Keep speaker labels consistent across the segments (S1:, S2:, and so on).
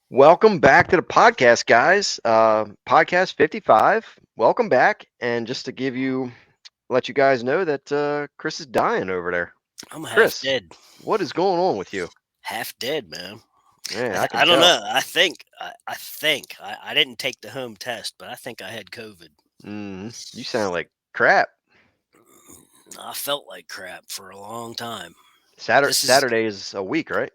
S1: Welcome back to the podcast, guys. Podcast 55. Welcome back. And just to let you guys know that Chris is dying over there.
S2: I'm half
S1: Chris,
S2: dead.
S1: what is going on with you?
S2: Half dead, man.
S1: Yeah, I
S2: I,
S1: can
S2: I don't
S1: tell.
S2: know. I think I didn't take the home test, but I think I had COVID.
S1: You sound like crap.
S2: I felt like crap for a long time.
S1: Saturday,
S2: This is
S1: Saturday is a week, right?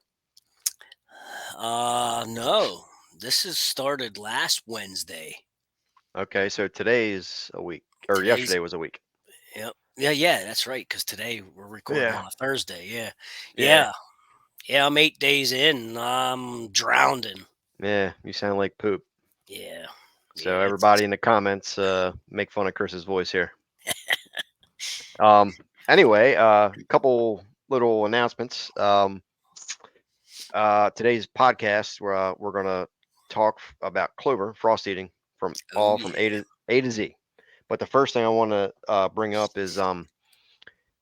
S2: no. This has started last Wednesday.
S1: Okay, so today is a week, or
S2: Today's
S1: yesterday was a week.
S2: Yep. Yeah, that's right. Because today we're recording
S1: Yeah,
S2: on a Thursday. Yeah,
S1: yeah,
S2: yeah, yeah. I'm 8 days in. I'm drowning.
S1: yeah. You sound like poop.
S2: Yeah, yeah.
S1: So
S2: It's
S1: everybody in the comments, make fun of Chris's voice here. Um, anyway, a couple little announcements. Today's podcast, we're gonna talk about clover frost eating
S2: oh
S1: from
S2: yeah.
S1: A to Z. But the first thing I want to bring up is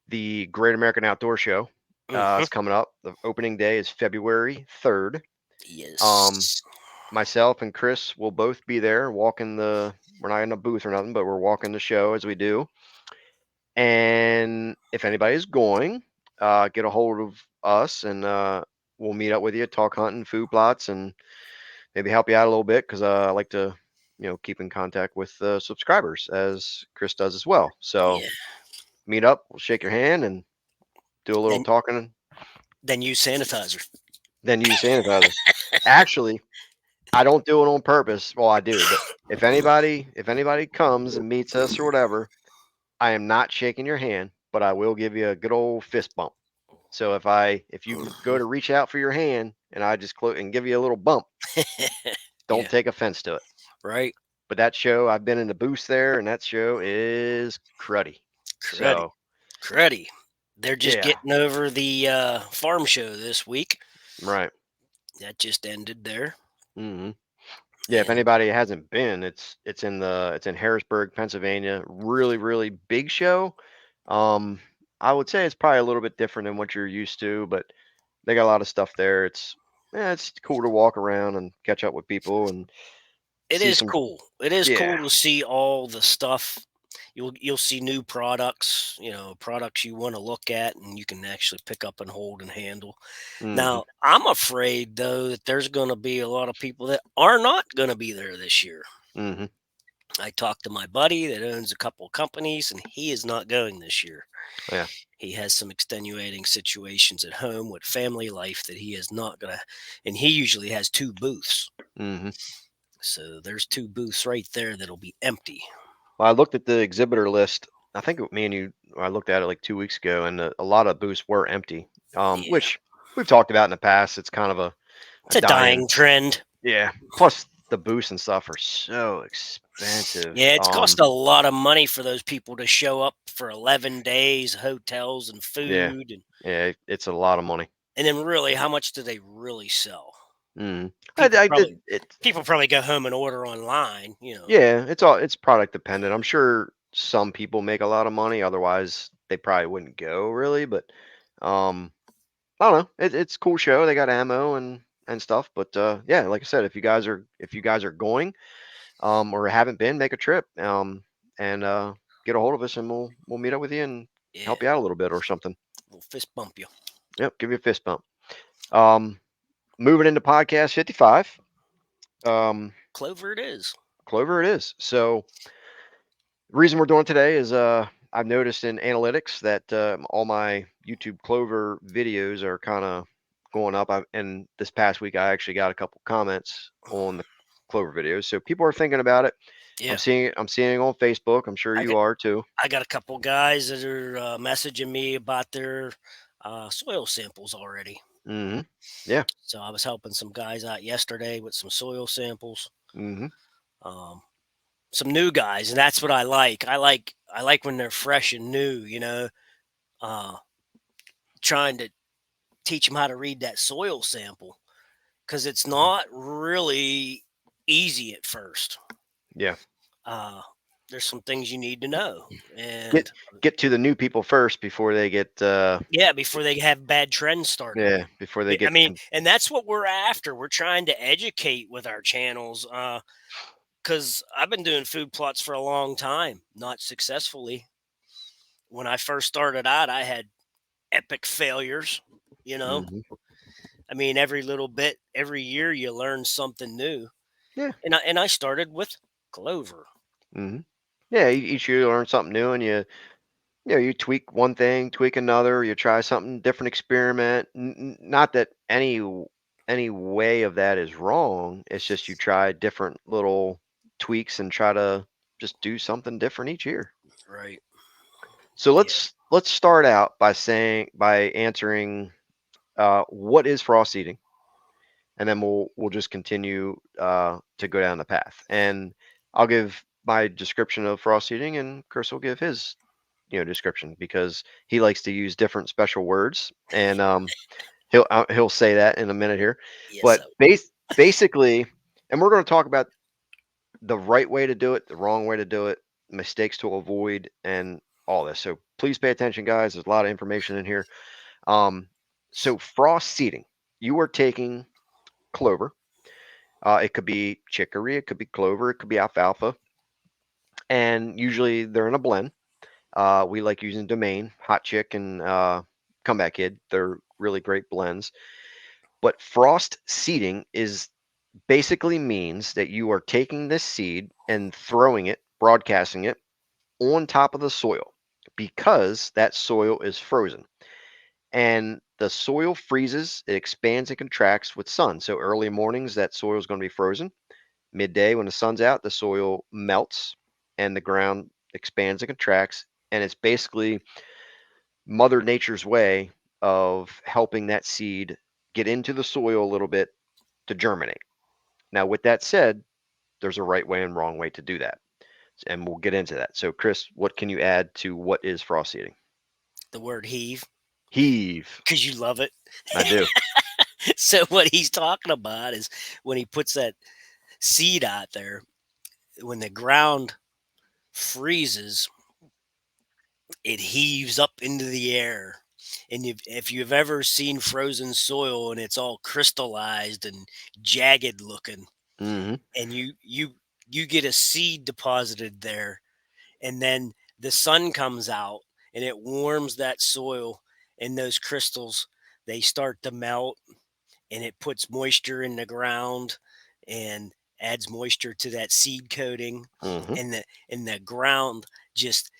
S1: the Great American Outdoor Show.
S2: Hmm.
S1: Is coming up. The opening day is February 3rd. Um,
S2: Yes.
S1: Myself and Chris will both be there walking the. We're not in a booth or nothing, but we're walking the show as we do. And if anybody's going, get a hold of us and we'll meet up with you, talk hunting, food plots, and maybe help you out a little bit because I like to, keep in contact with subscribers as Chris does as well. So
S2: Yeah.
S1: meet up, we'll shake your hand and do a little
S2: Then
S1: talking, and
S2: then use sanitizer.
S1: then use sanitizer. Actually, I don't do it on purpose. Well, I do, but if anybody comes and meets us or whatever, I am not shaking your hand, but I will give you a good old fist bump. So if you go
S2: Mhm.
S1: to reach out for your hand and I just and give you a little bump, don't
S2: Yeah,
S1: take offense to it.
S2: right.
S1: But that show, I've been in the booth there, and that show is cruddy.
S2: Cruddy,
S1: So
S2: cruddy. They're just
S1: yeah,
S2: getting over the farm show this week.
S1: right.
S2: That just ended there,
S1: hmm Yeah, if
S2: and
S1: anybody hasn't been, it's in Harrisburg, Pennsylvania. Really big show. Um, I would say it's probably a little bit different than what you're used to, but they got a lot of stuff there. It's cool to walk around and catch up with people and
S2: it
S1: see
S2: is
S1: some.
S2: cool. It is
S1: Yeah.
S2: cool to see all the stuff. You'll see new products, products you want to look at and you can actually pick up and hold and handle.
S1: hmm
S2: Now, I'm afraid though that there's going to be a lot of people that are not going to be there this year.
S1: hmm
S2: I talked to my buddy that owns a couple companies, and he is not going this year.
S1: Yeah.
S2: He has some extenuating situations at home with family life that he is not going to, and he usually has two booths.
S1: hmm
S2: So there's two booths right there that'll be empty.
S1: Well, I looked at the exhibitor list. I think me and you, I looked at it like 2 weeks ago, and a lot of booths were empty.
S2: Yeah.
S1: Which we've talked about in the past. It's kind of a
S2: It's a
S1: dying.
S2: dying trend.
S1: Yeah. Plus the booths and stuff are so expensive.
S2: Yeah, it's cost a lot of money for those people to show up for 11 days, hotels and
S1: Yeah.
S2: food.
S1: Yeah. It's a lot of money.
S2: And then really, how much do they really sell?
S1: Mm.
S2: People
S1: I
S2: probably
S1: did it.
S2: people probably go home and order online.
S1: Yeah. It's product dependent. I'm sure some people make a lot of money. Otherwise, they probably wouldn't go really. But um, I don't know. It's a cool show. They got ammo and stuff. But yeah, like I said, if you guys are going or haven't been, make a trip and get a hold of us and we'll meet up with you and
S2: Yeah,
S1: help you out a little bit or something.
S2: we'll fist bump you.
S1: Yep, give you a fist bump. Um, Moving into podcast 55. Um,
S2: Clover it is.
S1: Clover it is. So the reason we're doing it today is I've noticed in analytics that all my YouTube Clover videos are kind of going up. And this past week, I actually got a couple comments on the Clover videos. So people are thinking about it.
S2: Yeah,
S1: I'm seeing it on Facebook. I'm sure
S2: I
S1: you
S2: got
S1: are too.
S2: I got a couple guys that are messaging me about their soil samples already.
S1: hmm Yeah.
S2: So I was helping some guys out yesterday with some soil samples.
S1: hmm
S2: Um, some new guys, and that's what I like. I like when they're fresh and new. Uh, trying to teach them how to read that soil sample because it's not really easy at first.
S1: Yeah.
S2: Uh, there's some things you need to know,
S1: Get
S2: and
S1: get to the new people first before they get
S2: yeah, before they have bad trends started.
S1: yeah, before they
S2: I
S1: get
S2: mean, and that's what we're after. We're trying to educate with our channels, because I've been doing food plots for a long time, not successfully. When I first started out, I had epic failures. You know,
S1: Mhm.
S2: I mean, every little bit, every year, you learn something new.
S1: Yeah.
S2: And I started with clover.
S1: Mhm. Yeah, each year you learn something new and you tweak one thing, tweak another, you try something different, experiment. Not that any way of that is wrong. It's just you try different little tweaks and try to just do something different each year.
S2: Right.
S1: So
S2: Yeah.
S1: let's start out by answering what is frost eating, and then we'll just continue to go down the path. And I'll give my description of frost eating, and Chris will give his description because he likes to use different special words, and he'll say that in a minute here.
S2: Yes.
S1: But basically, and we're going to talk about the right way to do it, the wrong way to do it, mistakes to avoid, and all this. So please pay attention, guys. There's a lot of information in here. Um, so frost seeding, you are taking clover. It could be chicory, it could be clover, it could be alfalfa, and usually they're in a blend. We like using Domain, Hot Chick, and Comeback Kid. They're really great blends. But frost seeding is basically means that you are taking this seed and throwing it, broadcasting it on top of the soil because that soil is frozen. And the soil freezes, it expands and contracts with sun. So early mornings, that soil is going to be frozen. Midday, when the sun's out, the soil melts and the ground expands and contracts. And it's basically Mother Nature's way of helping that seed get into the soil a little bit to germinate. Now, with that said, there's a right way and wrong way to do that. And we'll get into that. So, Chris, what can you add to what is frost seeding?
S2: The word heave,
S1: Heave.
S2: because you love it.
S1: I do.
S2: So what he's talking about is when he puts that seed out there, when the ground freezes, it heaves up into the air. And if you've ever seen frozen soil and it's all crystallized and jagged looking,
S1: Hmm.
S2: and you get a seed deposited there, and then the sun comes out and it warms that soil, and those crystals, they start to melt, and it puts moisture in the ground and adds moisture to that seed coating,
S1: Hmm.
S2: and the ground just,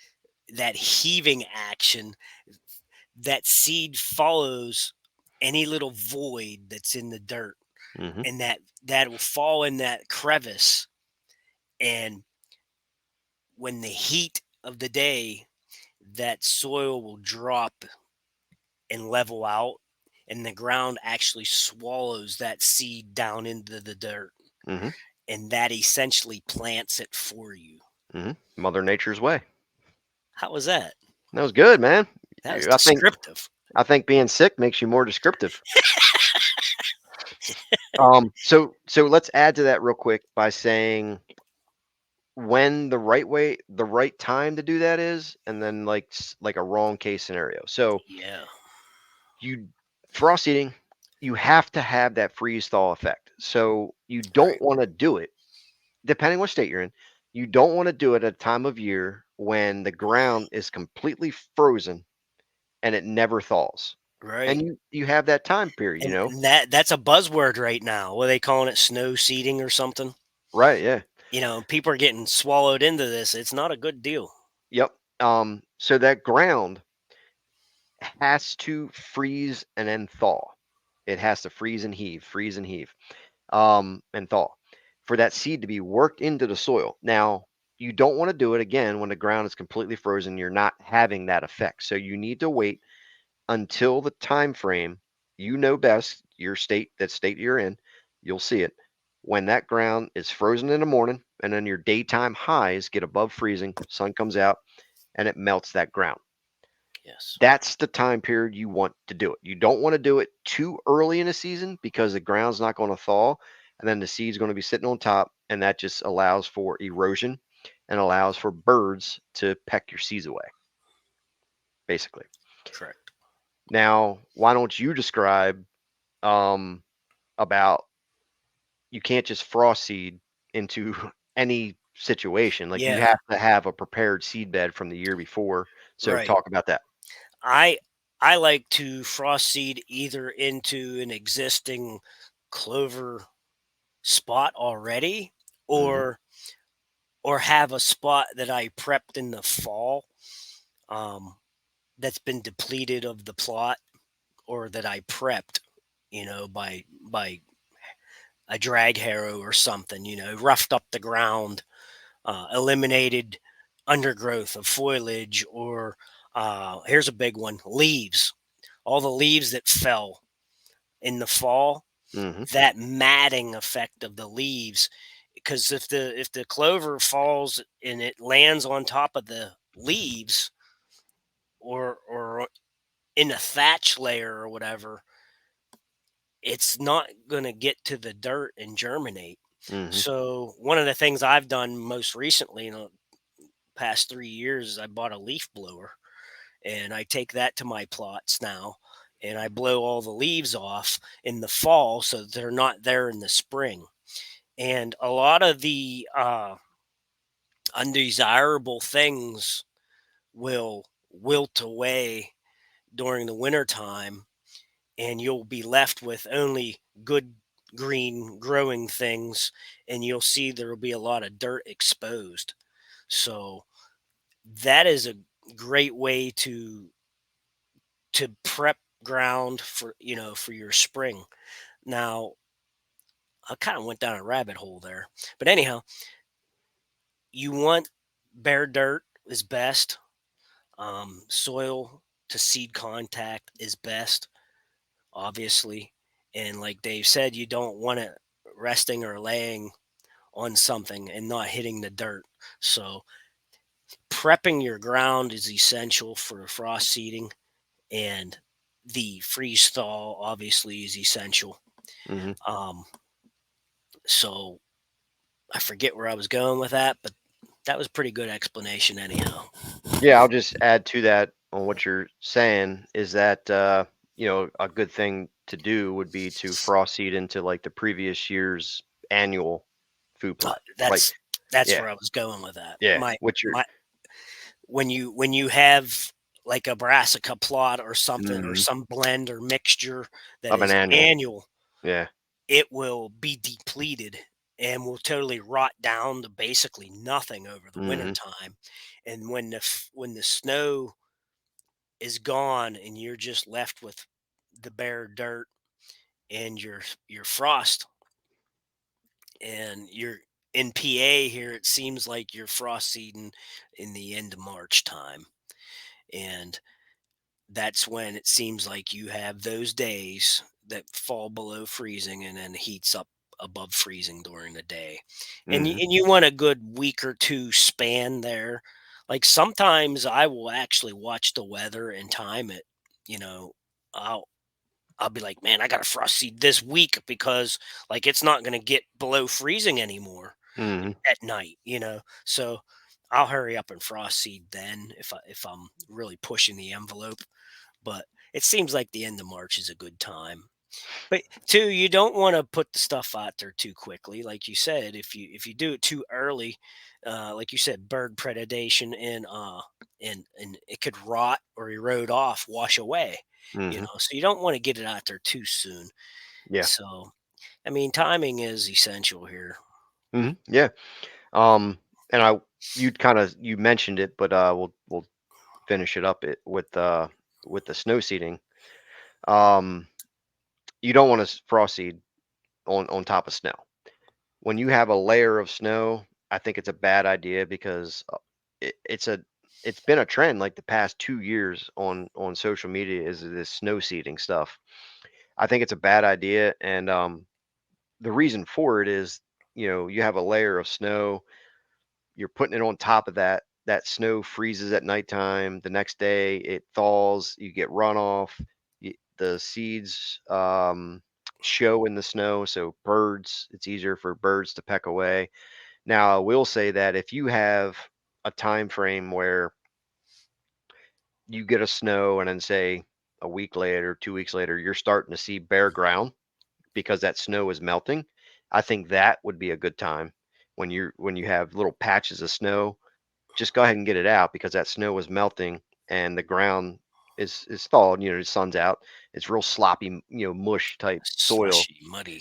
S2: that heaving action, that seed follows any little void that's in the dirt,
S1: Hmm.
S2: and that will fall in that crevice, and when the heat of the day, that soil will drop and level out, and the ground actually swallows that seed down into the dirt,
S1: Hmm.
S2: and that essentially plants it for you.
S1: Mother Nature's way.
S2: How was that?
S1: That was good, man.
S2: That was
S1: I think
S2: descriptive.
S1: being sick makes you more descriptive. So let's add to that real quick by saying when the right time to do that is, and then like a wrong case scenario. So
S2: Yeah.
S1: you frost eating, you have to have that freeze thaw effect. So you don't
S2: Right.
S1: want to do it, depending what state you're in. You don't want to do it at a time of year when the ground is completely frozen and it never thaws. And
S2: Right.
S1: you have that time period,
S2: And that's a buzzword right now. What are they calling it? Snow seeding or something?
S1: right? Yeah.
S2: People are getting swallowed into this. It's not a good deal.
S1: Yep. So that ground has to freeze and then thaw. It has to freeze and heave, and thaw for that seed to be worked into the soil. Now, you don't want to do it again when the ground is completely frozen. You're not having that effect. So you need to wait until the time frame you know best, your state, that state you're in, you'll see it. When that ground is frozen in the morning and then your daytime highs get above freezing, sun comes out and it melts that ground.
S2: Yes.
S1: That's the time period you want to do it. You don't want to do it too early in the season because the ground's not going to thaw and then the seed's going to be sitting on top and that just allows for erosion and allows for birds to peck your seeds away, basically.
S2: Correct.
S1: Now, why don't you describe um, about you can't just frost seed into any situation. Like you
S2: Yeah,
S1: have to have a prepared seed bed from the year before. So
S2: right.
S1: talk about that.
S2: I I like to frost seed either into an existing clover spot already,
S1: Hmm.
S2: or have a spot that I prepped in the fall, um, that's been depleted of the plot, or that I prepped, by a drag harrow or something, roughed up the ground, eliminated undergrowth of foliage, or here's a big one: leaves. All the leaves that fell in the fall,
S1: Hmm.
S2: that matting effect of the leaves. Because if the clover falls and it lands on top of the leaves, or in a thatch layer or whatever, it's not going to get to the dirt and germinate.
S1: Hmm.
S2: So one of the things I've done most recently in the past 3 years is I bought a leaf blower, and I take that to my plots now, and I blow all the leaves off in the fall so that they're not there in the spring. And a lot of the undesirable things will wilt away during the winter time, and you'll be left with only good green growing things, and you'll see there will be a lot of dirt exposed. So that is a great way to prep ground for, for your spring. Now, I kind of went down a rabbit hole there, but anyhow, you want bare dirt is best. Soil to seed contact is best, obviously. And like Dave said, you don't want it resting or laying on something and not hitting the dirt. So prepping your ground is essential for frost seeding, and the freeze thaw obviously is essential.
S1: Hmm.
S2: Um, so I forget where I was going with that, but that was a pretty good explanation anyhow.
S1: Yeah, I'll just add to that on what you're saying is that a good thing to do would be to frost seed into like the previous year's annual food
S2: Uh,
S1: plot. Like,
S2: that's that's
S1: yeah,
S2: where I was going with that.
S1: yeah,
S2: My
S1: what you're
S2: my when you have like a brassica plot or something, or
S1: mhm,
S2: some blend or mixture that
S1: of an
S2: is
S1: annual.
S2: annual,
S1: Yeah.
S2: it will be depleted and will totally rot down to basically nothing over the winter
S1: Hmm.
S2: time. And when the snow is gone and you're just left with the bare dirt and your frost, and you're in PA here, it seems like you're frost seeding in the end of March time. And that's when it seems like you have those days that fall below freezing and then heats up above freezing during the day.
S1: Hmm.
S2: And you want a good week or two span there. Like sometimes I will actually watch the weather and time it. You know, I'll I'll be like, man, I got to frost seed this week because like it's not going to get below freezing anymore
S1: Hmm.
S2: at night. So I'll hurry up and frost seed then if I'm really pushing the envelope. But it seems like the end of March is a good time. But two, you don't want to put the stuff out there too quickly. Like you said, if you do it too early, like you said, bird predation, and it could rot or erode off, wash away.
S1: Hmm.
S2: So you don't want to get it out there too soon.
S1: Yeah.
S2: So I mean, timing is essential here.
S1: Yeah. Um, and you mentioned it, but we'll finish it up with the snow seeding. Um, you don't want to frost seed on top of snow. When you have a layer of snow, I think it's a bad idea because it's been a trend like the past 2 years on social media is this snow seeding stuff. I think it's a bad idea, and the reason for it is you have a layer of snow, you're putting it on top of that snow freezes at nighttime, the next day it thaws, you get runoff, the seeds show in the snow, so birds it's easier for birds to peck away. Now, I will say that if you have a time frame where you get a snow and then say a week later, 2 weeks later, you're starting to see bare ground because that snow is melting, I think that would be a good time when you have little patches of snow. Just go ahead and get it out because that snow is melting and the ground is thawed. You know, the sun's out. It's real sloppy, mush type soil.
S2: Slushy, muddy.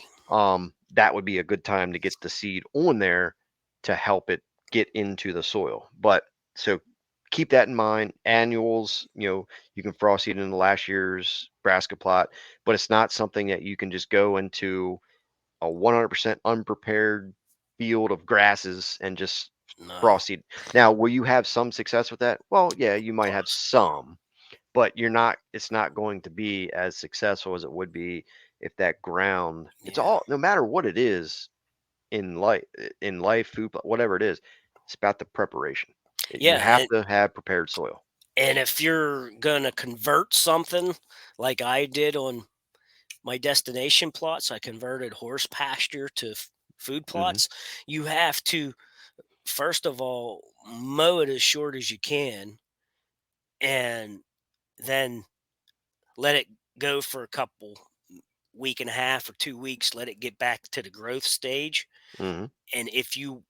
S1: That would be a good time to get the seed on there to help it get into the soil. But so keep that in mind. Annuals, you can frost seed in the last year's brassica plot, but it's not something that you can just go into a 100% unprepared field of grasses and just
S2: No,
S1: frost seed. Now, will you have some success with that? Well, yeah, you
S2: of
S1: might have
S2: course.
S1: some, but it's not going to be as successful as it would be if that ground, it's
S2: Yeah,
S1: all, no matter what it is in life, food, whatever it is, it's about the preparation. You
S2: yeah,
S1: have to have prepared soil.
S2: and if you're gonna convert something like I did on my destination plots, I converted horse pasture to food
S1: Hmm.
S2: plots. You have to first of all mow it as short as you can, and then let it go for a couple week and a half or 2 weeks. Let it get back to the growth stage,
S1: Hmm.
S2: and if you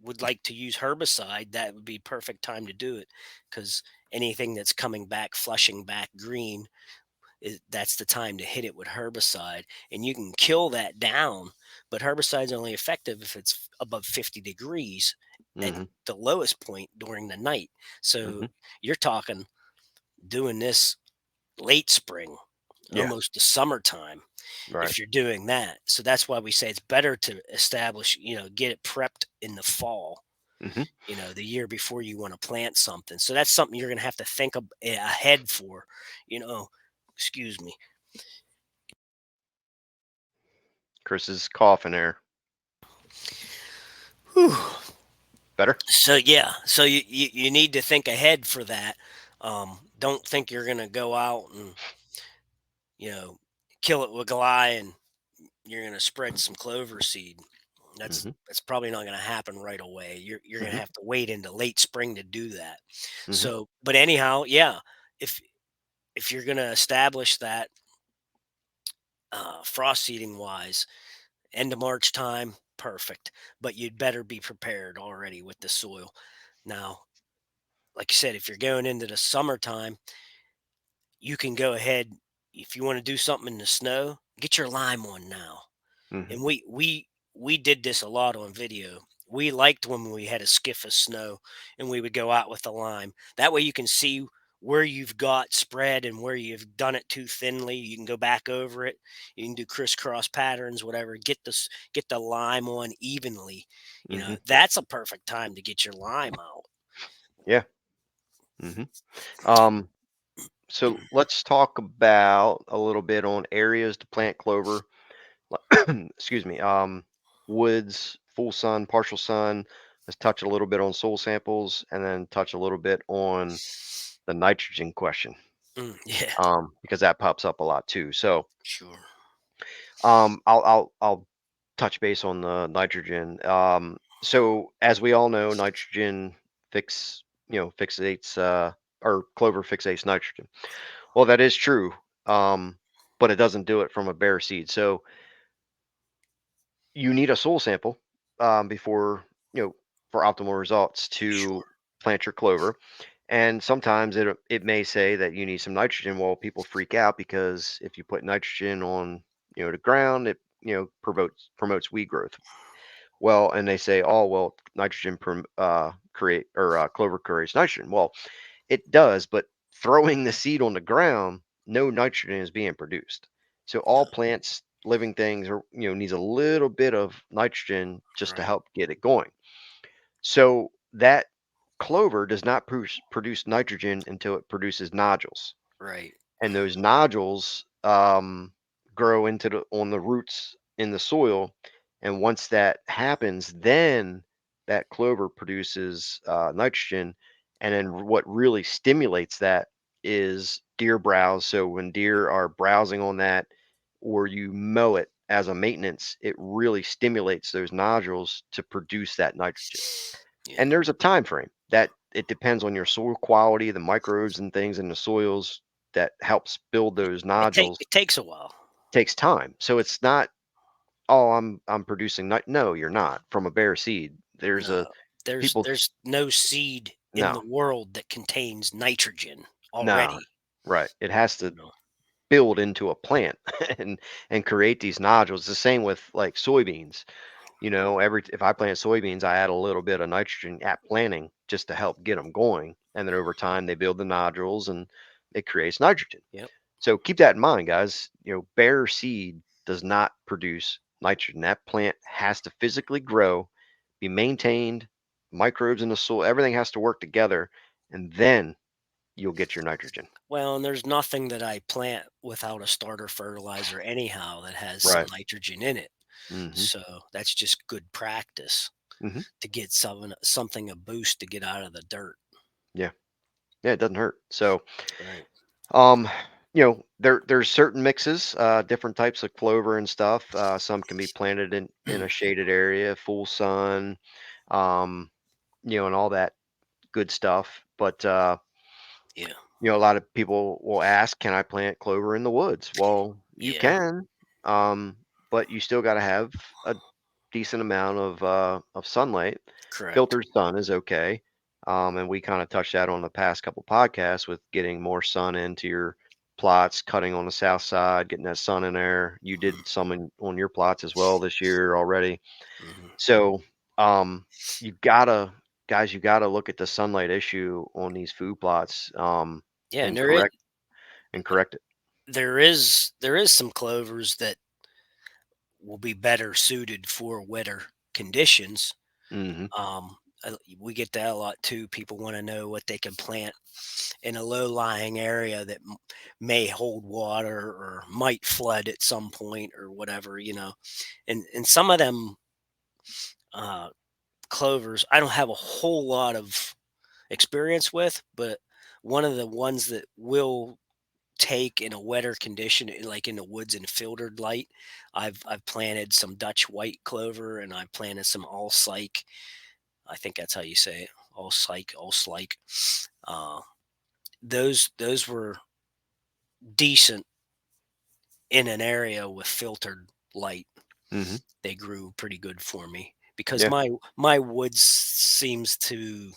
S2: would like to use herbicide, that would be perfect time to do it because anything that's coming back, flushing back green, that's the time to hit it with herbicide, and you can kill that down. But herbicide's only effective if it's above 50 degrees at
S1: Hmm.
S2: the lowest point during the night. So
S1: Hmm.
S2: you're talking doing this late spring,
S1: Yeah.
S2: almost the summertime,
S1: Right.
S2: if you're doing that. So that's why we say it's better to establish, get it prepped in the fall,
S1: Hmm.
S2: the year before you want to plant something. So that's something you're going to have to think ahead for, you know, excuse me.
S1: Chris is coughing there.
S2: Whew.
S1: Better.
S2: So yeah, so you need to think ahead for that. Don't think you're going to go out and, you know, kill it with Goliath and you're going to spread some clover seed.
S1: Hmm.
S2: That's probably not going to happen right away. You're going to
S1: Hmm.
S2: have to wait into late spring to do that.
S1: Hmm.
S2: So, but anyhow, yeah, if if you're going to establish that frost seeding wise, end of March time, perfect. But you'd better be prepared already with the soil. Now, like you said, if you're going into the summertime, you can go ahead if you want to do something in the snow, get your lime on now.
S1: Hmm.
S2: And we did this a lot on video. We liked when we had a skiff of snow and we would go out with the lime. That way you can see where you've got spread and where you've done it too thinly. You can go back over it. You can do crisscross patterns, whatever. Get the lime on evenly.
S1: Hmm.
S2: That's a perfect time to get your lime out.
S1: Yeah. Hmm. Um, so let's talk about a little bit on areas to plant clover. Excuse me. Woods, full sun, partial sun. Let's touch a little bit on soil samples, and then touch a little bit on the nitrogen question,
S2: Yeah,
S1: because that pops up a lot too. So,
S2: sure.
S1: I'll touch base on the nitrogen. So as we all know, nitrogen fixates or clover fixates nitrogen. Well, that is true, but it doesn't do it from a bare seed. So you need a soil sample before you know for optimal results to
S2: Sure.
S1: plant your clover. And sometimes it may say that you need some nitrogen. Well, people freak out because if you put nitrogen on the ground, it promotes weed growth. Well, and they say, oh well, nitrogen create or clover creates nitrogen. Well, it does, but throwing the seed on the ground, no nitrogen is being produced. So
S2: No,
S1: all plants, living things, are needs a little bit of nitrogen just to
S2: right,
S1: help get it going. So that clover does not produce nitrogen until it produces nodules,
S2: right,
S1: and those nodules grow into the on the roots in the soil. And once that happens, then that clover produces nitrogen. And then what really stimulates that is deer browse. So when deer are browsing on that, or you mow it as a maintenance, it really stimulates those nodules to produce that nitrogen.
S2: Yeah.
S1: And there's a time frame that it depends on your soil quality, the microbes and things in the soils that helps build those nodules.
S2: It takes a while.
S1: Takes time. So it's not, oh, I'm producing no, you're not from a bare seed. There's
S2: No,
S1: a people
S2: there's no seed in the
S1: no,
S2: world that contains nitrogen
S1: no,
S2: already.
S1: right. It has
S2: You
S1: to
S2: know.
S1: build into a plant and create these nodules. The same with like soybeans. Every if I plant soybeans, I add a little bit of nitrogen at planting just to help get them going, and then over time they build the nodules and it creates nitrogen.
S2: Yep.
S1: So keep that in mind, guys. Bare seed does not produce nitrogen. That plant has to physically grow, be maintained, microbes in the soil, everything has to work together, and then you'll get your nitrogen.
S2: Well, and there's nothing that I plant without a starter fertilizer anyhow that has some
S1: Right.
S2: nitrogen in it.
S1: Hmm.
S2: So that's just good practice
S1: Hmm.
S2: to get something a boost to get out of the dirt.
S1: Yeah. Yeah, it doesn't hurt. So
S2: Right.
S1: Um, there's certain mixes, different types of clover and stuff. Some can be planted in a shaded area, full sun, um, and all that good stuff. But
S2: Yeah.
S1: a lot of people will ask, "Can I plant clover in the woods?" Well, you
S2: Yeah.
S1: can, but you still got to have a decent amount of sunlight.
S2: Correct.
S1: Filtered sun is okay. And we kind of touched that on the past couple podcasts with getting more sun into your plots, cutting on the south side, getting that sun in there. You did some on your plots as well this year already.
S2: Hmm.
S1: So um, you gotta, guys, you gotta look at the sunlight issue on these food plots
S2: Yeah, and
S1: and correct it.
S2: there is some clovers that will be better suited for wetter conditions.
S1: Hmm.
S2: We get that a lot too. People want to know what they can plant in a low-lying area that may hold water or might flood at some point or whatever, And some of them uh, clovers, I don't have a whole lot of experience with, but one of the ones that will take in a wetter condition, like in the woods in filtered light. I've planted some Dutch white clover and I planted some allsike. I think that's how you say it. Allsike. Uh, those were decent in an area with filtered light.
S1: Hmm.
S2: They grew pretty good for me because
S1: Yeah.
S2: my woods seems to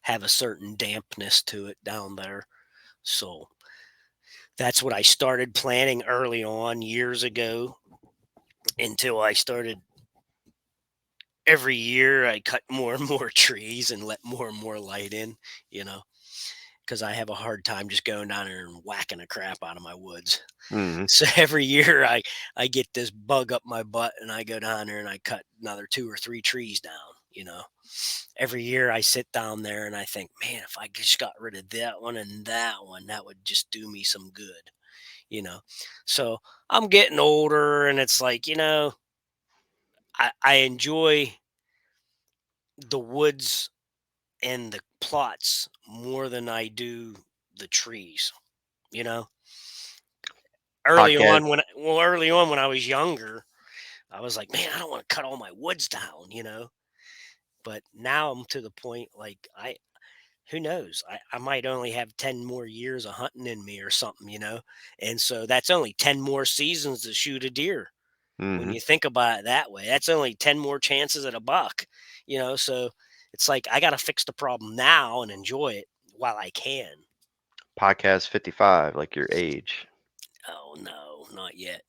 S2: have a certain dampness to it down there. So that's what I started planting early on years ago until I started every year I cut more and more trees and let more and more light in, you know, because I have a hard time just going down there and whacking the crap out of my woods.
S1: Hmm.
S2: So every year I get this bug up my butt and I go down there and I cut another 2 or 3 trees down. Every year I sit down there and I think, man, if I just got rid of that one and that one, that would just do me some good, you know. So I'm getting older and it's like, I enjoy the woods and the plots more than I do the trees, you know.
S1: Podcast.
S2: Early on when I was younger, I was like, man, I don't want to cut all my woods down. But now I'm to the point like who knows? I might only have 10 more years of hunting in me or something. And so that's only 10 more seasons to shoot a deer. When
S1: Hmm.
S2: you think about it that way, that's only 10 more chances at a buck. So it's like I got to fix the problem now and enjoy it while I can.
S1: Podcast 55, like your age.
S2: Oh no, not yet.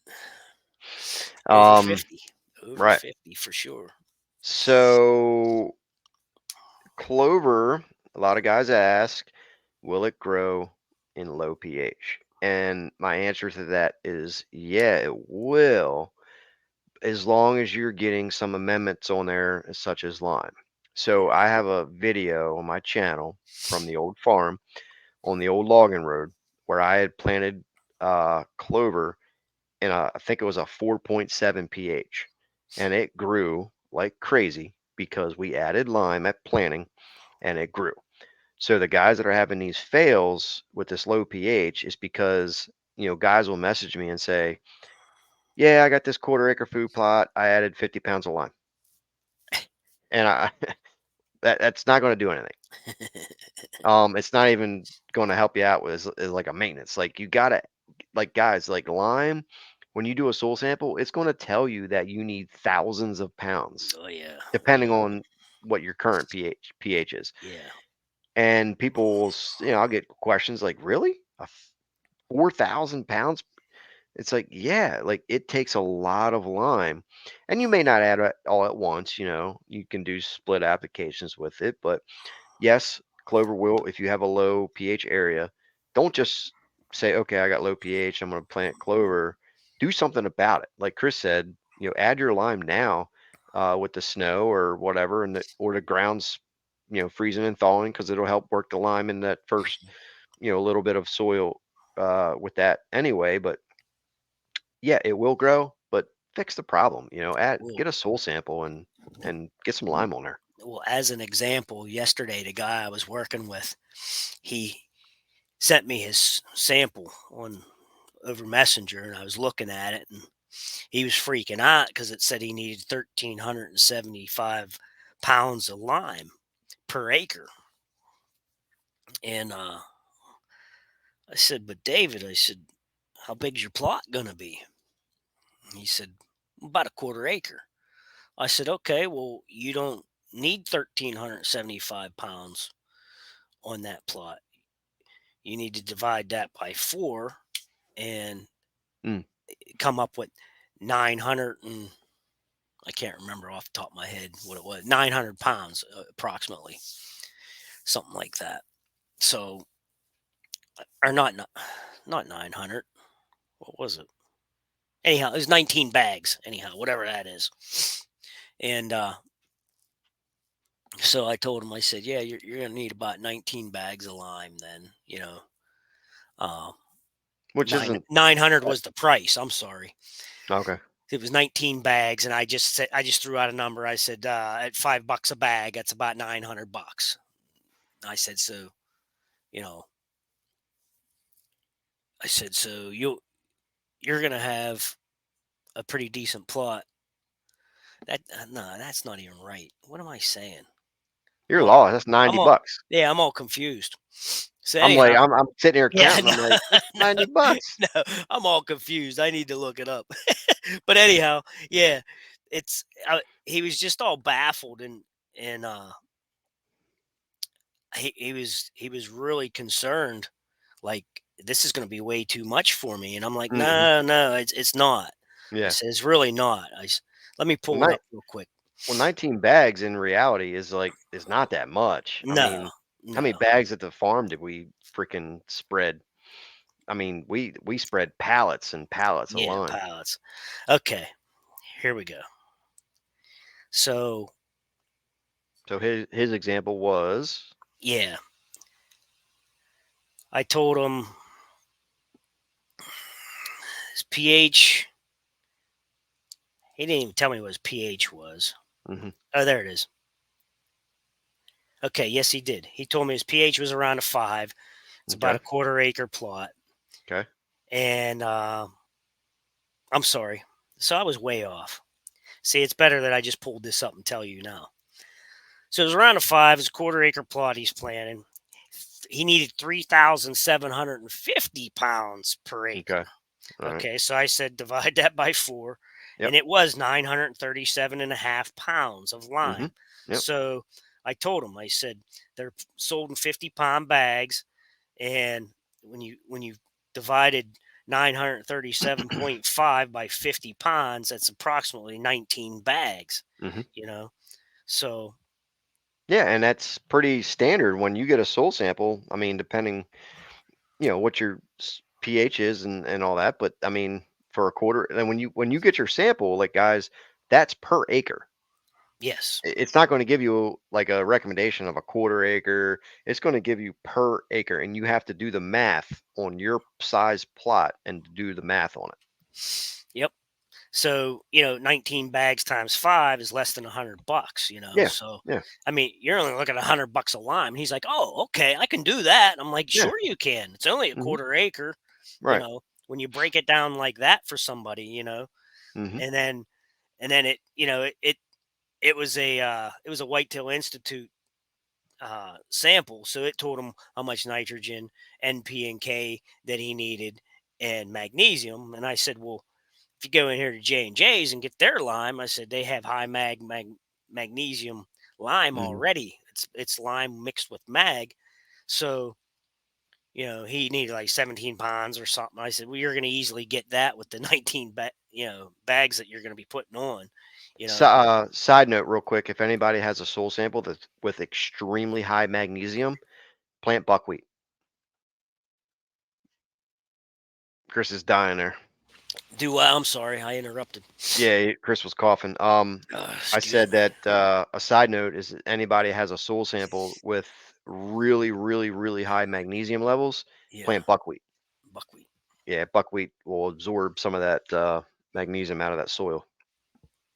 S2: Over
S1: Um,
S2: 50. Over
S1: right.
S2: 50 for sure.
S1: So clover, a lot of guys ask, will it grow in low pH? And my answer to that is yeah, it will, as long as you're getting some amendments on there, such as lime. So I have a video on my channel from the old farm on the old logging road where I had planted clover in I think it was a 4.7 pH, and it grew like crazy because we added lime at planting and it grew. So the guys that are having these fails with this low pH is because, guys will message me and say, Yeah, I got this quarter acre food plot. I added 50 pounds of lime, and I that's not going to do anything. It's not even going to help you out with is like a maintenance. Like you gotta, like guys, like lime. When you do a soil sample, it's going to tell you that you need thousands of pounds,
S2: Oh yeah,
S1: depending
S2: yeah,
S1: on what your current pH is.
S2: yeah.
S1: And people will, I'll get questions like, "Really? 4,000 pounds?" It's like, yeah, like it takes a lot of lime, and you may not add it all at once. You can do split applications with it, but yes, clover will, if you have a low pH area, don't just say, okay, I got low pH, I'm going to plant clover. Do something about it. Like Chris said, add your lime now with the snow or whatever, or the ground's, freezing and thawing because it'll help work the lime in that first, little bit of soil with that anyway. But yeah, it will grow, but fix the problem,
S2: Well,
S1: get a soil sample and get some lime on there.
S2: well, as an example, yesterday the guy I was working with, he sent me his sample on over Messenger, and I was looking at it, and he was freaking out because it said he needed 1,375 pounds of lime per acre. And I said, but David, I said, how big's your plot gonna be? He said, about a quarter acre. I said, okay, well, you don't need 1,375 pounds on that plot. You need to divide that by four and
S1: Mm.
S2: come up with 900 and I can't remember off the top of my head what it was, 900 pounds approximately, something like that. So, or not 900. What was it? Anyhow, it was 19 bags. Anyhow, whatever that is. And so I told him, I said, yeah, you're going to need about 19 bags of lime then, Uh,
S1: Which isn't
S2: 900 was the price. I'm sorry.
S1: okay.
S2: It was 19 bags. And I just threw out a number. I said, at $5 a bag, that's about 900 bucks. I said, so, you know, I said, so you're going to have a pretty decent plot. That, no, that's not even right. What am I saying?
S1: You're
S2: I'm all,
S1: lost. That's 90
S2: I'm all,
S1: bucks.
S2: yeah, I'm all confused. So
S1: I'm like,
S2: anyhow,
S1: I'm sitting here
S2: yeah,
S1: counting. I'm like, that's 90 bucks.
S2: no, I'm all confused. I need to look it up. But anyhow, yeah, he was just all baffled and he was really concerned. Like this is going to be way too much for me, and I'm like,
S1: Hmm.
S2: no, no, it's not. I
S1: Yeah.
S2: said it's really not. Let me
S1: Well,
S2: pull it up real quick.
S1: 19 bags in reality is not that much. I
S2: No,
S1: mean, how
S2: no,
S1: many bags at the farm did we freaking spread? I mean, we spread pallets and pallets of
S2: yeah,
S1: lime.
S2: pallets. Okay, here we go. So
S1: So his example was,
S2: yeah, I told him his pH. He didn't even tell me what his pH was.
S1: hmm
S2: Oh, there it is. Okay, yes, he did. He told me his pH was around a 5. It's about
S1: okay,
S2: a quarter acre plot.
S1: okay,
S2: And I'm sorry. So I was way off. See, it's better that I just pulled this up and tell you now. So it was around a 5. It's a quarter acre plot he's planting. He needed 3,750 pounds per acre.
S1: okay, all right,
S2: Okay, so I said divide that by four,
S1: yep,
S2: and it was 937 and a half pounds of
S1: hmm
S2: lime.
S1: yep,
S2: So I told him, I said, they're sold in 50-pound bags, and when you divided 937.5 by 50 pounds, that's approximately 19 bags,
S1: hmm
S2: you know. So
S1: yeah, and that's pretty standard when you get a soil sample. I mean, depending, what your pH is and all that. But I mean, for a quarter, and when you get your sample, like guys, that's per acre.
S2: yes.
S1: It's not going to give you like a recommendation of a quarter acre. It's going to give you per acre, and you have to do the math on your size plot and do the math on it.
S2: Yep. So, 19 bags times 5 is less than $100.
S1: Yeah,
S2: So,
S1: yeah,
S2: I mean, you're only looking at $100 a lime. He's like, "Oh, okay, I can do that." I'm like,
S1: yeah,
S2: "Sure you can. It's only a
S1: hmm
S2: quarter acre."
S1: right.
S2: When you break it down like that for somebody.
S1: Hmm.
S2: and then it was a Whitetail Institute sample, so it told him how much nitrogen, NP, and K that he needed, and magnesium. And I said, well, if you go in here to J&J's and get their lime, I said they have high magnesium lime
S1: Hmm.
S2: already. It's lime mixed with mag. So, he needed like 17 pounds or something. I said, well, you're going to easily get that with the 19 bags that you're going to be putting on, you
S1: So,
S2: know.
S1: side note, real quick, if anybody has a soil sample that's with extremely high magnesium, plant buckwheat. Chris is dying there.
S2: I'm sorry, I interrupted.
S1: Yeah, Chris was coughing. I
S2: Excuse
S1: said
S2: me.
S1: that a side note is that anybody has a soil sample with really, really, really high magnesium levels,
S2: Yeah,
S1: plant buckwheat.
S2: buckwheat.
S1: Yeah, buckwheat will absorb some of that magnesium out of that soil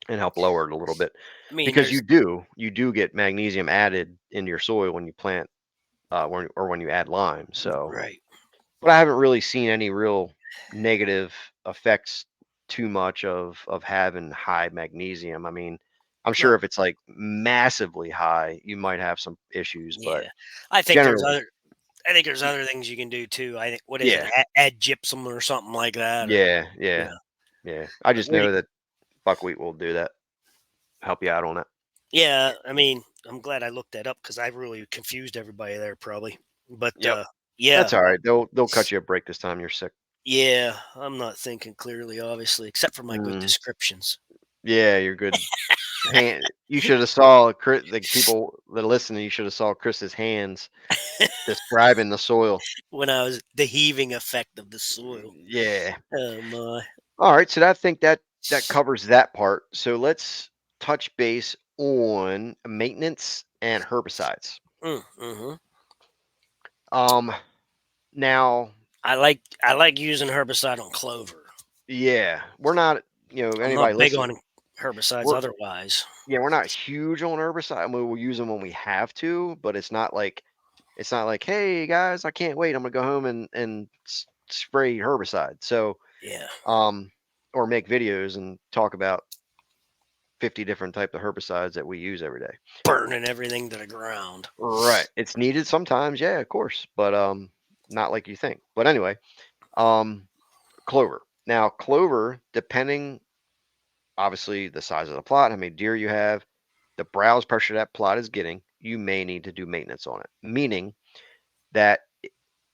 S1: and help lower it a little bit
S2: I mean,
S1: because
S2: there's
S1: you do get magnesium added into your soil when you plant when you add lime. So,
S2: right.
S1: but I haven't really seen any real negative effects too much of having high magnesium. I mean, I'm sure
S2: No,
S1: if it's like massively high, you might have some issues, but
S2: yeah. I think there's
S1: generally,
S2: other. I think there's other things you can do too. I think what is it?
S1: yeah,
S2: Add gypsum or something like that, or
S1: yeah,
S2: you
S1: yeah,
S2: know.
S1: yeah. I
S2: But
S1: just
S2: where?
S1: know that buckwheat will do that, help you out on that.
S2: Yeah, I mean, I'm glad I looked that up because I really confused everybody there probably. But
S1: Yep,
S2: yeah,
S1: that's all right. They'll cut you a break this time. You're sick.
S2: yeah, I'm not thinking clearly, obviously, except for my good
S1: Mm,
S2: descriptions.
S1: yeah, you're good. You should have saw the people that are listening. You should have saw Chris's hands describing the soil.
S2: When I was the heaving effect of the soil.
S1: Yeah.
S2: Oh my.
S1: All right. So I think that covers that part. So let's touch base on maintenance and herbicides.
S2: Mm-hmm.
S1: Um. Now,
S2: I like using herbicide on clover.
S1: yeah, we're not.
S2: I'm
S1: Anybody
S2: not big
S1: listening?
S2: on herbicides
S1: We're
S2: otherwise.
S1: Yeah, we're not huge on herbicide. I mean, we'll use them when we have to, but it's not like, hey guys, I can't wait. I'm gonna go home and spray herbicide. So,
S2: Yeah,
S1: um, or make videos and talk about 50 different type of herbicides that we use every day.
S2: burning everything to the ground.
S1: Right. It's needed sometimes, yeah, of course, but not like you think. But anyway, um clover. Now, clover, depending obviously the size of the plot, how many deer you have, the browse pressure that plot is getting, you may need to do maintenance on it. Meaning that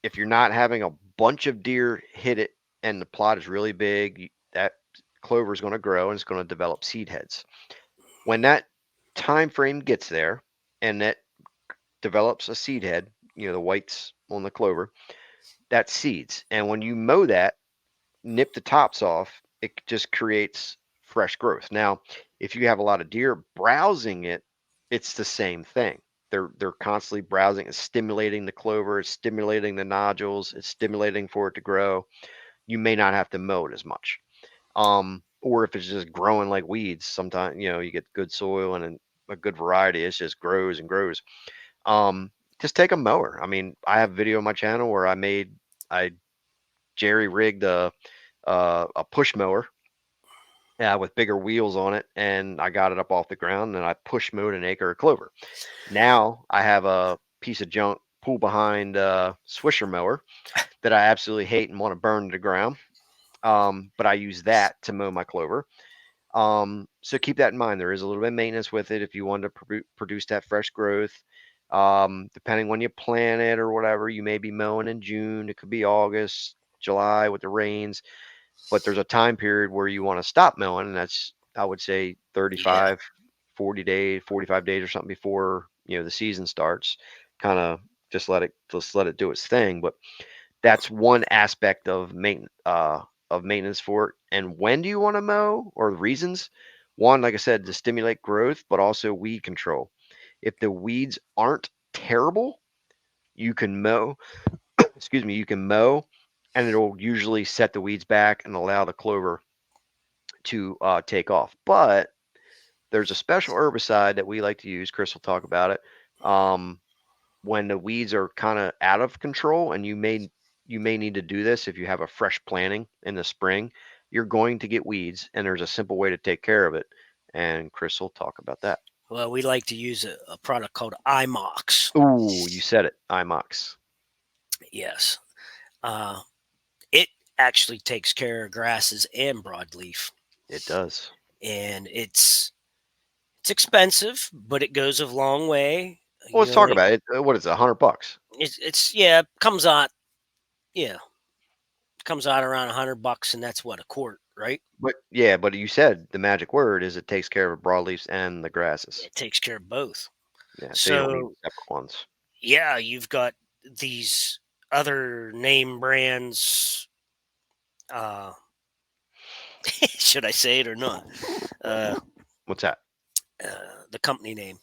S1: if you're not having a bunch of deer hit it and the plot is really big, that clover is going to grow and it's going to develop seed heads. When that time frame gets there and that develops a seed head, the whites on the clover, that seeds. And when you mow that, nip the tops off, it just creates fresh growth. Now, if you have a lot of deer browsing it, it's the same thing. They're constantly browsing, it's stimulating the clover, it's stimulating the nodules, it's stimulating for it to grow. You may not have to mow it as much. Or if it's just growing like weeds, sometimes you get good soil and a good variety, it just grows and grows. Just take a mower. I mean, I have video on my channel where I jerry rigged a push mower with bigger wheels on it, and I got it up off the ground, and I push mowed an acre of clover. Now I have a piece of junk pull behind Swisher mower that I absolutely hate and want to burn to the ground. But I use that to mow my clover. So keep that in mind. There is a little bit of maintenance with it if you want to produce that fresh growth. Depending when you plant it or whatever, you may be mowing in June. It could be August, July with the rains, but there's a time period where you want to stop mowing, and that's, I would say,
S2: Yeah,
S1: 35, 40 days, 45 days or something before the season starts. Kind of just let it do its thing. But that's one aspect of maintenance for it. And when do you want to mow, or the reasons? One, like I said, to stimulate growth, but also weed control. If the weeds aren't terrible, you can mow. Excuse me, you can mow, and it'll usually set the weeds back and allow the clover to take off. But there's a special herbicide that we like to use. Chris will talk about it. Um, when the weeds are kind of out of control, and you may need to do this if you have a fresh planting in the spring. you're going to get weeds, and there's a simple way to take care of it. And Chris will talk about that.
S2: Well, we like to use a product called IMOX.
S1: Ooh, you said it, IMOX.
S2: Yes. Uh, it actually takes care of grasses and broadleaf,
S1: It does.
S2: and it's expensive, but it goes a long way.
S1: Well,
S2: You
S1: let's
S2: know,
S1: talk about it. What is it, $100?
S2: it's yeah, yeah, comes out around $100, and that's what, a quart, right?
S1: But yeah, but you said the magic word is it takes care of broadleaves and the grasses.
S2: It takes care of both.
S1: Yeah, so you don't need
S2: So
S1: separate ones.
S2: yeah, you've got these other name brands. Uh, should I say it or not? Uh,
S1: What's that?
S2: the company name.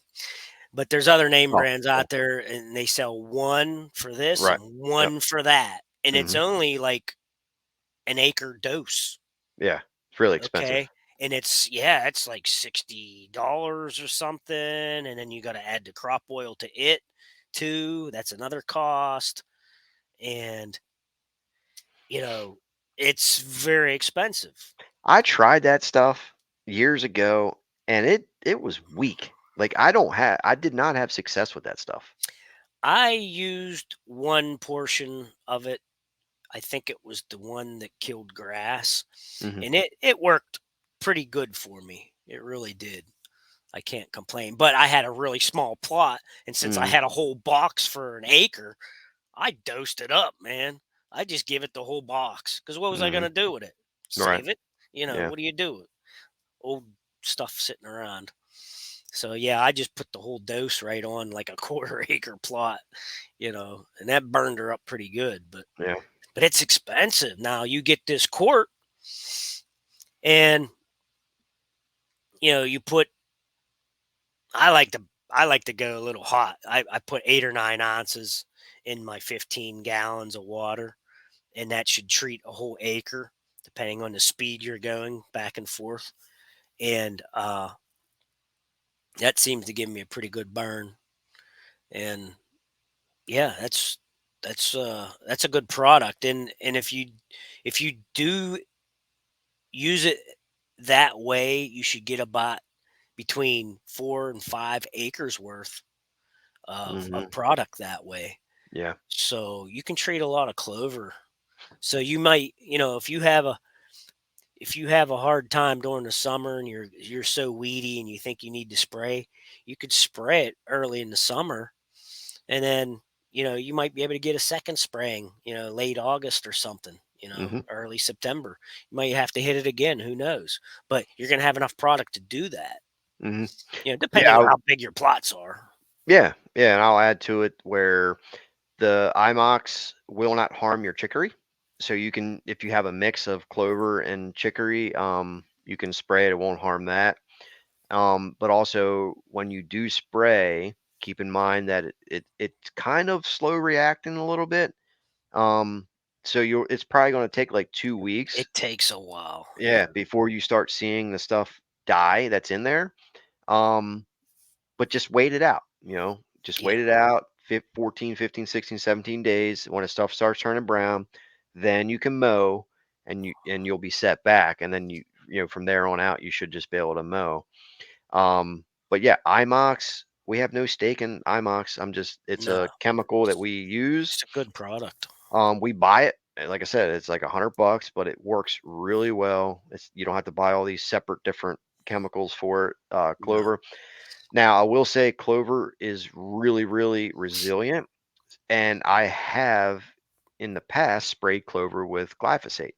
S2: But there's other name
S1: Oh,
S2: brands
S1: yeah.
S2: out there, and they sell one for this
S1: Right.
S2: and
S1: Yep.
S2: one for that, and it's
S1: Hmm.
S2: only like an acre dose.
S1: Yeah, it's really expensive.
S2: Okay. And it's, yeah, it's like $60 or something. And then you got to add the crop oil to it too. That's another cost. And, you know, it's very expensive.
S1: I tried that stuff years ago, and it was weak. Like I did not have success with that stuff.
S2: I used one portion of it. I think it was the one that killed grass.
S1: Hmm.
S2: And it worked pretty good for me. It really did. I can't complain. But I had a really small plot. And since I
S1: Hmm.
S2: had a whole box for an acre, I dosed it up, man. I just give it the whole box because what was I
S1: Hmm.
S2: gonna do with it?
S1: Right.
S2: Save it? You know,
S1: Yeah.
S2: what do you do with old stuff sitting around? So yeah, I just put the whole dose right on like a quarter acre plot, and that burned her up pretty good.
S1: Yeah.
S2: But it's expensive. Now you get this quart, and you put. I like to I like to go a little hot. I put 8 or 9 ounces in my 15 gallons of water, and that should treat a whole acre depending on the speed you're going back and forth. And that seems to give me a pretty good burn. And yeah, that's a good product. And if you do use it that way, you should get about between 4 and 5 acres worth of
S1: Hmm.
S2: product that way.
S1: Yeah.
S2: So you can treat a lot of clover. So you might, if you have a hard time during the summer and you're so weedy and you think you need to spray, you could spray it early in the summer, and then you might be able to get a second spraying, late August or something,
S1: Hmm.
S2: early September. You might have to hit it again, who knows? But you're going to have enough product to do that,
S1: Hmm.
S2: depending
S1: Yeah.
S2: on how big your plots are.
S1: Yeah. Yeah. And I'll add to it where the IMOX will not harm your chicory. So you can, if you have a mix of clover and chicory, you can spray it. It won't harm that. But also when you do spray, keep in mind that it's kind of slow reacting a little bit. Um, so it's probably going to take like 2 weeks,
S2: It takes a while. Yeah.
S1: yeah, before you start seeing the stuff die that's in there. Um, but just wait it out, just
S2: Yeah.
S1: wait it out 14, 15, 16, 17 days. When the stuff starts turning brown, then you can mow, and you'll be set back. And then from there on out, you should just be able to mow. But yeah, IMOX, we have no stake in IMOX. It's
S2: No,
S1: a chemical that
S2: it's
S1: we use.
S2: it's a good product.
S1: We buy it. And like I said, it's like $100, but it works really well. You don't have to buy all these separate different chemicals for it.
S2: No.
S1: Clover. Now, I will say clover is really, really resilient, and I have in the past sprayed clover with glyphosate.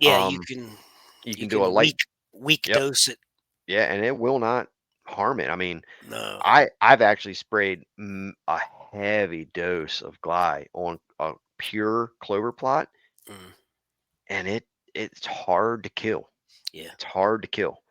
S2: Yeah, you
S1: Um,
S2: can
S1: you
S2: you
S1: can do a
S2: can
S1: light,
S2: weak
S1: yep,
S2: dose it.
S1: yeah, and it will not harm it. I mean,
S2: No.
S1: I've actually sprayed a heavy dose of gly on a pure clover plot,
S2: Mm,
S1: and it's hard to kill.
S2: yeah.
S1: It's hard to kill.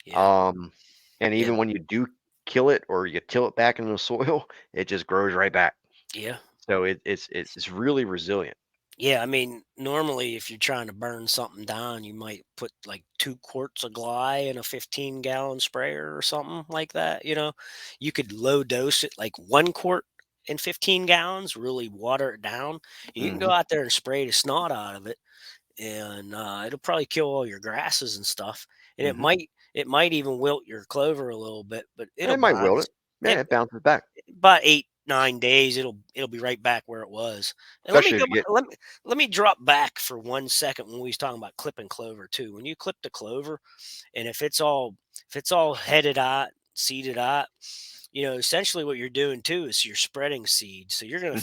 S2: Yeah.
S1: Um, and
S2: Yeah.
S1: even when you do kill it or you till it back into the soil, it just grows right back.
S2: Yeah.
S1: So it's really resilient.
S2: Yeah, I mean, normally if you're trying to burn something down, you might put like 2 quarts of gly in a 15-gallon sprayer or something like that. You could low dose it like 1 quart in 15 gallons, really water it down. You can
S1: Mhm.
S2: go out there and spray the snot out of it, and it'll probably kill all your grasses and stuff, and
S1: Hmm.
S2: it might even wilt your clover a little bit, but it'll
S1: It might wilt
S2: bounce.
S1: it. Yeah,
S2: It
S1: it bounces back,
S2: about 8 9 days, it'll be right back where it was. And let me
S1: especially if
S2: go.
S1: you get.
S2: Let me drop back for 1 second when we was talking about clipping clover too. When you clip the clover, and if it's all headed out, seeded out, essentially what you're doing too is you're spreading seed. So
S1: Hmm.
S2: you're gonna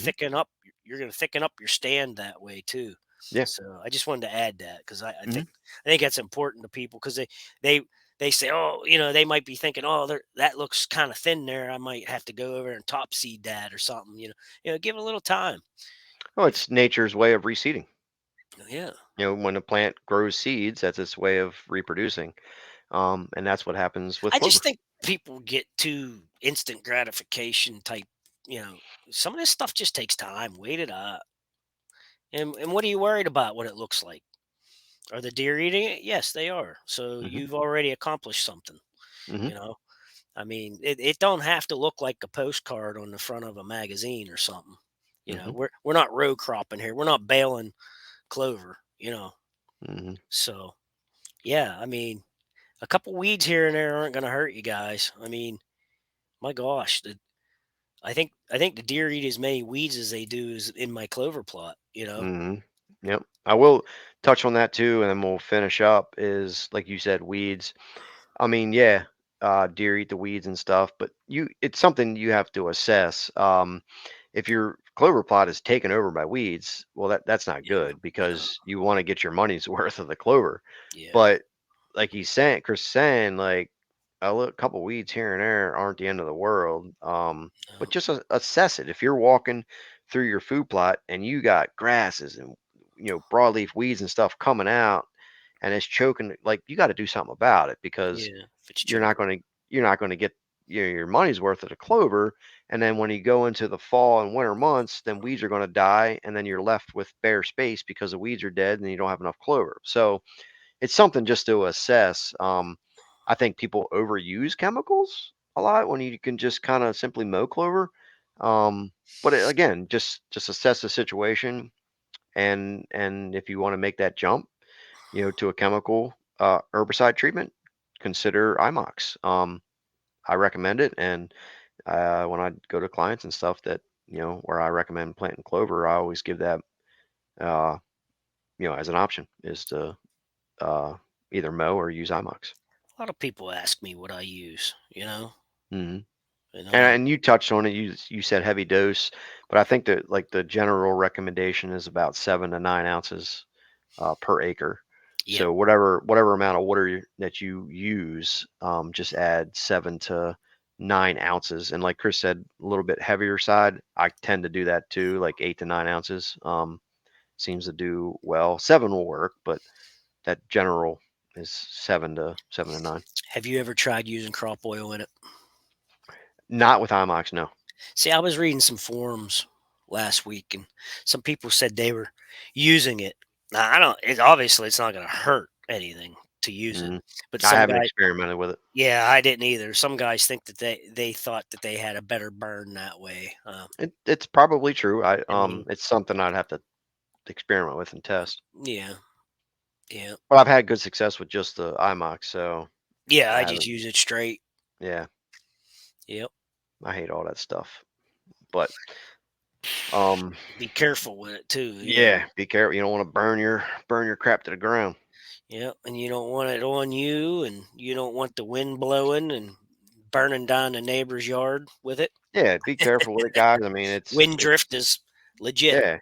S2: thicken up your stand that way too.
S1: Yeah.
S2: So I just wanted to add that because
S1: Hmm.
S2: I think that's important to people because they they say, oh, they might be thinking, oh, that looks kind of thin there. I might have to go over and top seed that or something. Give it a little time.
S1: Oh,
S2: If
S1: it's nature's way of reseeding.
S2: Yeah,
S1: When a plant grows seeds, that's its way of reproducing. And that's what happens with
S2: I just
S1: clover.
S2: think people get too instant gratification type. You know, some of this stuff just takes time. Wait it out. And what are you worried about? What it looks like? Are the deer eating it? Yes, they are. So
S1: Hmm.
S2: you've already accomplished something.
S1: Hmm.
S2: You know, I mean, it don't have to look like a postcard on the front of a magazine or something.
S1: Hmm.
S2: We're not row cropping here. We're not baling clover.
S1: Hmm.
S2: So yeah, I mean, a couple weeds here and there aren't going to hurt you guys. I mean, my gosh, I think the deer eat as many weeds as they do as in my clover plot.
S1: Hmm. Yep. I will touch on that too, and then we'll finish up. Is like you said, weeds. I mean, yeah, deer eat the weeds and stuff, but it's something you have to assess. If your clover plot is taken over by weeds, well, that's not
S2: Yeah,
S1: good because you want to get your money's worth of the clover.
S2: yeah,
S1: But like Chris is saying, like couple weeds here and there aren't the end of the world. But
S2: no,
S1: just assess it. If you're walking through your food plot and you got grasses and broadleaf weeds and stuff coming out, and it's choking, like you got to do something about it because
S2: yeah. If it's
S1: you're not
S2: choking,
S1: going to you're not going to get your money's worth of the clover. And then when you go into the fall and winter months, then weeds are going to die, and then you're left with bare space because the weeds are dead and you don't have enough clover. So it's something just to assess. I think people overuse chemicals a lot when you can just kind of simply mow clover. But again, just assess the situation, and if you want to make that jump, to a chemical herbicide treatment, consider IMOX. I recommend it, and when I go to clients and stuff that where I recommend planting clover, I always give that uh, as an option is to uh, either mow or use IMOX.
S2: a lot of people ask me what I use.
S1: Hmm.
S2: And
S1: And,
S2: I'm like,
S1: and you touched on it. You said heavy dose, but I think that like the general recommendation is about 7 to 9 ounces per acre.
S2: yep.
S1: So whatever amount of water that you use, just add 7 to 9 ounces. And like Chris said, a little bit heavier side. I tend to do that too, like 8 to 9 ounces. Seems to do well. Seven will work, but that general is 7 to 9.
S2: Have you ever tried using crop oil in it?
S1: Not with IMOX, no.
S2: See, I was reading some forums last week, and some people said they were using it. Now, I don't. Obviously it's not going to hurt anything to use it,
S1: Mhm.
S2: but
S1: I
S2: some
S1: haven't
S2: guy,
S1: experimented with it.
S2: yeah, I didn't either. Some guys think that they thought that they had a better burn that way.
S1: It's probably true.
S2: I mean,
S1: It's something I'd have to experiment with and test.
S2: yeah, yeah,
S1: But I've had good success with just the IMOX, so
S2: yeah.
S1: I
S2: I just
S1: haven't.
S2: use it straight.
S1: Yeah,
S2: Yep.
S1: I hate all that stuff. But um,
S2: Be careful with it too.
S1: yeah, be careful. You don't want to burn your crap to the ground.
S2: Yeah, and you don't want it on you, and you don't want the wind blowing and burning down the neighbor's yard with it.
S1: Yeah, be careful with it, guys. I mean,
S2: Wind drift is legit.
S1: yeah.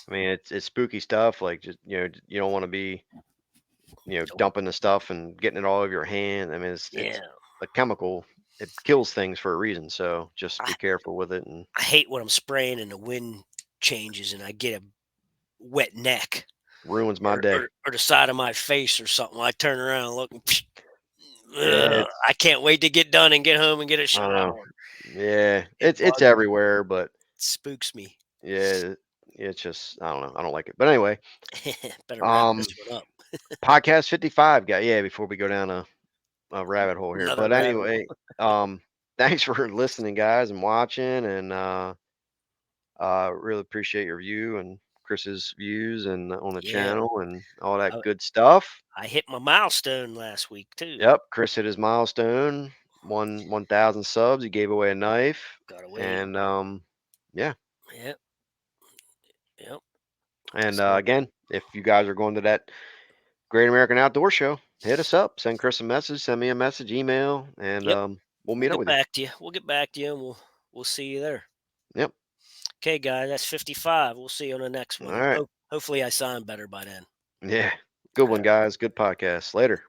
S1: I mean, it's spooky stuff. Like just you don't want to be dumping the stuff and getting it all over your hand. I mean, it's
S2: Yeah,
S1: a chemical. It kills things for a reason. So just
S2: I,
S1: be careful with it and
S2: I hate when I'm spraying and the wind changes and I get a wet neck
S1: ruins my day.
S2: or the side of my face or something. I turn around and look. And,
S1: Yeah,
S2: ugh, I can't wait to get done and get home and get a
S1: I don't know.
S2: shower.
S1: Yeah,
S2: It
S1: it's
S2: bugs,
S1: everywhere, but
S2: spooks me.
S1: yeah, it's just I don't know. I don't like it. But anyway,
S2: Better wrap this
S1: um,
S2: one up.
S1: podcast 55 guy. Yeah, before we go down a rabbit hole here.
S2: Another
S1: But
S2: rabbit hole.
S1: anyway, thanks for listening, guys, and watching, and really appreciate your view. And Chris. Chris's views and on the
S2: Yeah.
S1: channel and all that
S2: I,
S1: good stuff.
S2: I hit my milestone last week too.
S1: Yep, Chris hit his milestone, 1,000 subs. He gave away a knife,
S2: Got away.
S1: and yeah.
S2: Yep. Yep.
S1: And
S2: So
S1: again, if you guys are going to that Great American Outdoor Show, hit us up. Send Chris a message. Send me a message, email, and
S2: yep.
S1: we'll
S2: We'll
S1: meet up
S2: get
S1: with you.
S2: back to you. We'll get back to you, and we'll see you there.
S1: Yep.
S2: Okay, guys. That's 55. We'll see you on the next
S1: All
S2: one, and
S1: right.
S2: hopefully I sound better by then.
S1: Yeah. Good
S2: All
S1: one,
S2: right.
S1: guys. Good podcast. Later.